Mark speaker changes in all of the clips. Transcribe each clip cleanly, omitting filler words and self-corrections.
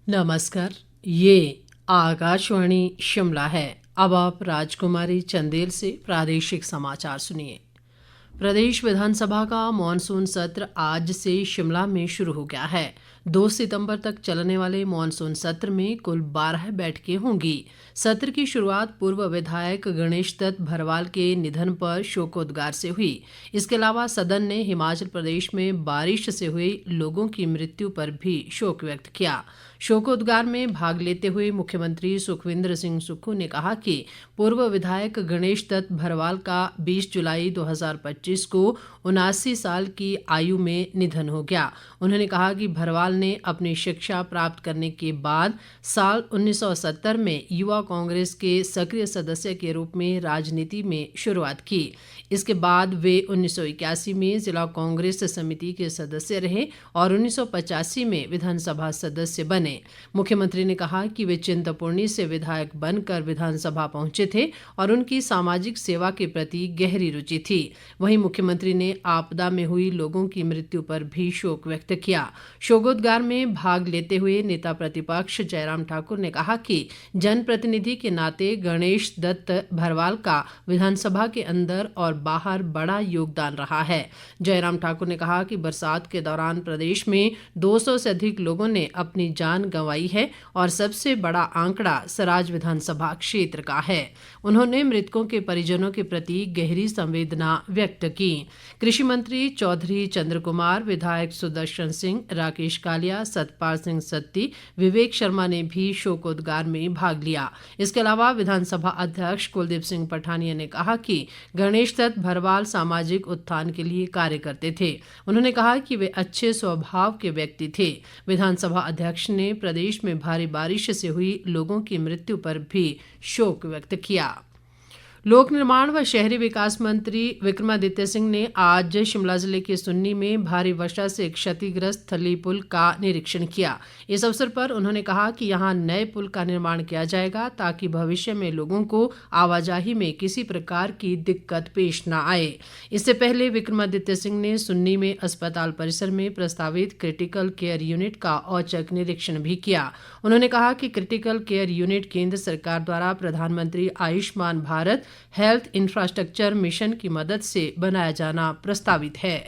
Speaker 1: नमस्कार, ये आकाशवाणी शिमला है। अब आप राजकुमारी चंदेल से प्रादेशिक समाचार सुनिए। प्रदेश विधानसभा का मॉनसून सत्र आज से शिमला में शुरू हो गया है। 2 सितंबर तक चलने वाले मॉनसून सत्र में कुल 12 बैठकें होंगी। सत्र की शुरुआत पूर्व विधायक गणेश दत्त भरवाल के निधन पर शोकोद्गार से हुई। इसके अलावा सदन ने हिमाचल प्रदेश में बारिश से हुई लोगों की मृत्यु पर भी शोक व्यक्त किया। शोकोद्गार में भाग लेते हुए मुख्यमंत्री सुखविंदर सिंह सुक्खू ने कहा कि पूर्व विधायक गणेश दत्त भरवाल का 20 जुलाई 2025 को 79 साल की आयु में निधन हो गया। उन्होंने कहा कि भरवाल ने अपनी शिक्षा प्राप्त करने के बाद साल 1970 में युवा कांग्रेस के सक्रिय सदस्य के रूप में राजनीति में शुरुआत की। इसके बाद वे 1981 में जिला कांग्रेस समिति के सदस्य रहे और 1985 में विधानसभा सदस्य बने। मुख्यमंत्री ने कहा कि वे चिंतपूर्णी से विधायक बनकर विधानसभा पहुंचे थे और उनकी सामाजिक सेवा के प्रति गहरी रुचि थी। वहीं मुख्यमंत्री ने आपदा में हुई लोगों की मृत्यु पर भी शोक व्यक्त किया। शोकोद्गार में भाग लेते हुए नेता प्रतिपक्ष जयराम ठाकुर ने कहा कि जनप्रतिनिधि के नाते गणेश दत्त भरवाल का विधानसभा के अंदर और बाहर बड़ा योगदान रहा है। जयराम ठाकुर ने कहा कि बरसात के दौरान प्रदेश में 200 से अधिक लोगों ने अपनी जान गंवाई है और सबसे बड़ा आंकड़ा सराज विधानसभा क्षेत्र का है। उन्होंने मृतकों के परिजनों के प्रति गहरी संवेदना व्यक्त की। कृषि मंत्री चौधरी चंद्र कुमार, विधायक सुदर्शन सिंह, राकेश कालिया, सतपाल सिंह सत्ती, विवेक शर्मा ने भी शोकोद्गार में भाग लिया। इसके अलावा विधानसभा अध्यक्ष कुलदीप सिंह पठानिया ने कहा कि गणेश दत्त भरवाल सामाजिक उत्थान के लिए कार्य करते थे। उन्होंने कहा कि वे अच्छे स्वभाव के व्यक्ति थे। विधानसभा अध्यक्ष ने प्रदेश में भारी बारिश से हुई लोगों की मृत्यु पर भी शोक व्यक्त किया। लोक निर्माण व शहरी विकास मंत्री विक्रमादित्य सिंह ने आज शिमला जिले के सुन्नी में भारी वर्षा से क्षतिग्रस्त थली पुल का निरीक्षण किया। इस अवसर पर उन्होंने कहा कि यहां नए पुल का निर्माण किया जाएगा ताकि भविष्य में लोगों को आवाजाही में किसी प्रकार की दिक्कत पेश न आए। इससे पहले विक्रमादित्य सिंह ने सुन्नी में अस्पताल परिसर में प्रस्तावित क्रिटिकल केयर यूनिट का औचक निरीक्षण भी किया। उन्होंने कहा कि क्रिटिकल केयर यूनिट केंद्र सरकार द्वारा प्रधानमंत्री Ayushman Bharat health infrastructure mission की मदद से बनाया जाना प्रस्तावित है।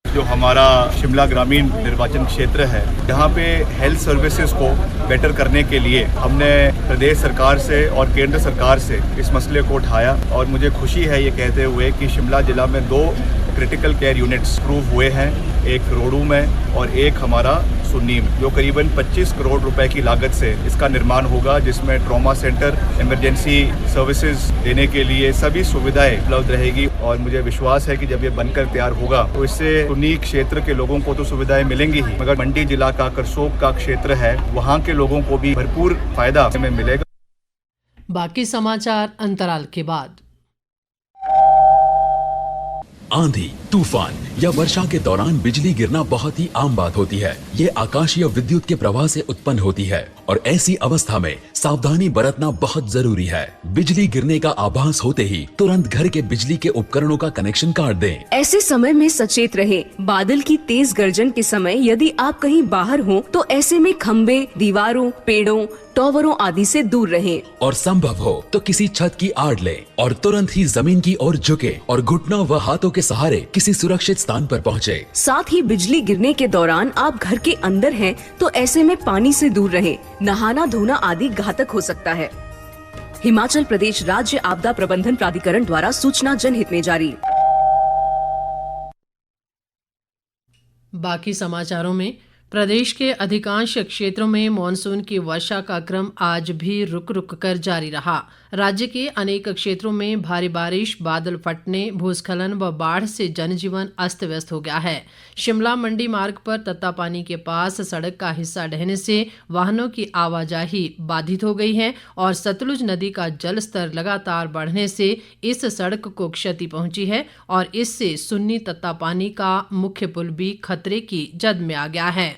Speaker 2: जो हमारा शिमला ग्रामीण निर्वाचन क्षेत्र है, यहाँ पे हेल्थ सर्विसेज को बेटर करने के लिए हमने प्रदेश सरकार से और केंद्र सरकार से इस मसले को उठाया और मुझे खुशी है ये कहते हुए कि शिमला जिला में 2 क्रिटिकल केयर यूनिट्स अप्रूव हुए हैं, एक रोडू में और एक हमारा सुन्नी में, जो करीबन 25 करोड़ रुपए की लागत से इसका निर्माण होगा, जिसमें ट्रॉमा सेंटर, इमरजेंसी सर्विसेज देने के लिए सभी सुविधाएं उपलब्ध रहेगी। और मुझे विश्वास है कि जब ये बनकर तैयार होगा तो इससे सुन्नी क्षेत्र के लोगों को तो सुविधाएं मिलेंगी ही, मगर मंडी जिला का करसोग का क्षेत्र है, वहाँ के लोगों को भी भरपूर फायदा हमें मिलेगा।
Speaker 1: बाकी समाचार अंतराल के बाद।
Speaker 3: आंधी, तूफान या वर्षा के दौरान बिजली गिरना बहुत ही आम बात होती है। ये आकाशीय विद्युत के प्रवाह से उत्पन्न होती है और ऐसी अवस्था में सावधानी बरतना बहुत जरूरी है। बिजली गिरने का आभास होते ही तुरंत घर के बिजली के उपकरणों का कनेक्शन काट दें।
Speaker 4: ऐसे समय में सचेत रहें। बादल की तेज गर्जन के समय यदि आप कहीं बाहर हो तो ऐसे में खंबे, दीवारों, पेड़ों, टॉवरों आदि से दूर रहें।
Speaker 3: और संभव हो तो किसी छत की आड़ लें और तुरंत ही जमीन की ओर झुके और घुटनों व हाथों के सहारे किसी सुरक्षित स्थान पर पहुँचे।
Speaker 4: साथ ही बिजली गिरने के दौरान आप घर के अंदर हैं तो ऐसे में पानी से दूर रहें। नहाना धोना आदि घातक हो सकता है। हिमाचल प्रदेश राज्य आपदा प्रबंधन प्राधिकरण द्वारा सूचना जनहित में जारी।
Speaker 1: बाकी समाचारों में, प्रदेश के अधिकांश क्षेत्रों में मॉनसून की वर्षा का क्रम आज भी रुक रुक कर जारी रहा। राज्य के अनेक क्षेत्रों में भारी बारिश, बादल फटने, भूस्खलन व बाढ़ से जनजीवन अस्त व्यस्त हो गया है। शिमला मंडी मार्ग पर तत्तापानी के पास सड़क का हिस्सा ढहने से वाहनों की आवाजाही बाधित हो गई है और सतलुज नदी का जल स्तर लगातार बढ़ने से इस सड़क को क्षति पहुंची है और इससे सुन्नी तत्तापानी का मुख्य पुल भी खतरे की जद में आ गया है।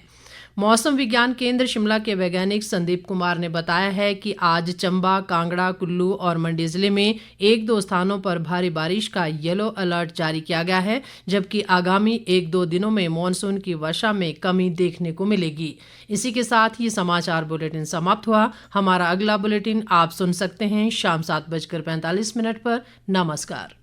Speaker 1: मौसम विज्ञान केंद्र शिमला के वैज्ञानिक संदीप कुमार ने बताया है कि आज चंबा, कांगड़ा, कुल्लू और मंडी जिले में 1-2 स्थानों पर भारी बारिश का येलो अलर्ट जारी किया गया है, जबकि आगामी 1-2 दिनों में मानसून की वर्षा में कमी देखने को मिलेगी। इसी के साथ ये समाचार बुलेटिन समाप्त हुआ। हमारा अगला बुलेटिन आप सुन सकते हैं शाम 7:45 पर। नमस्कार।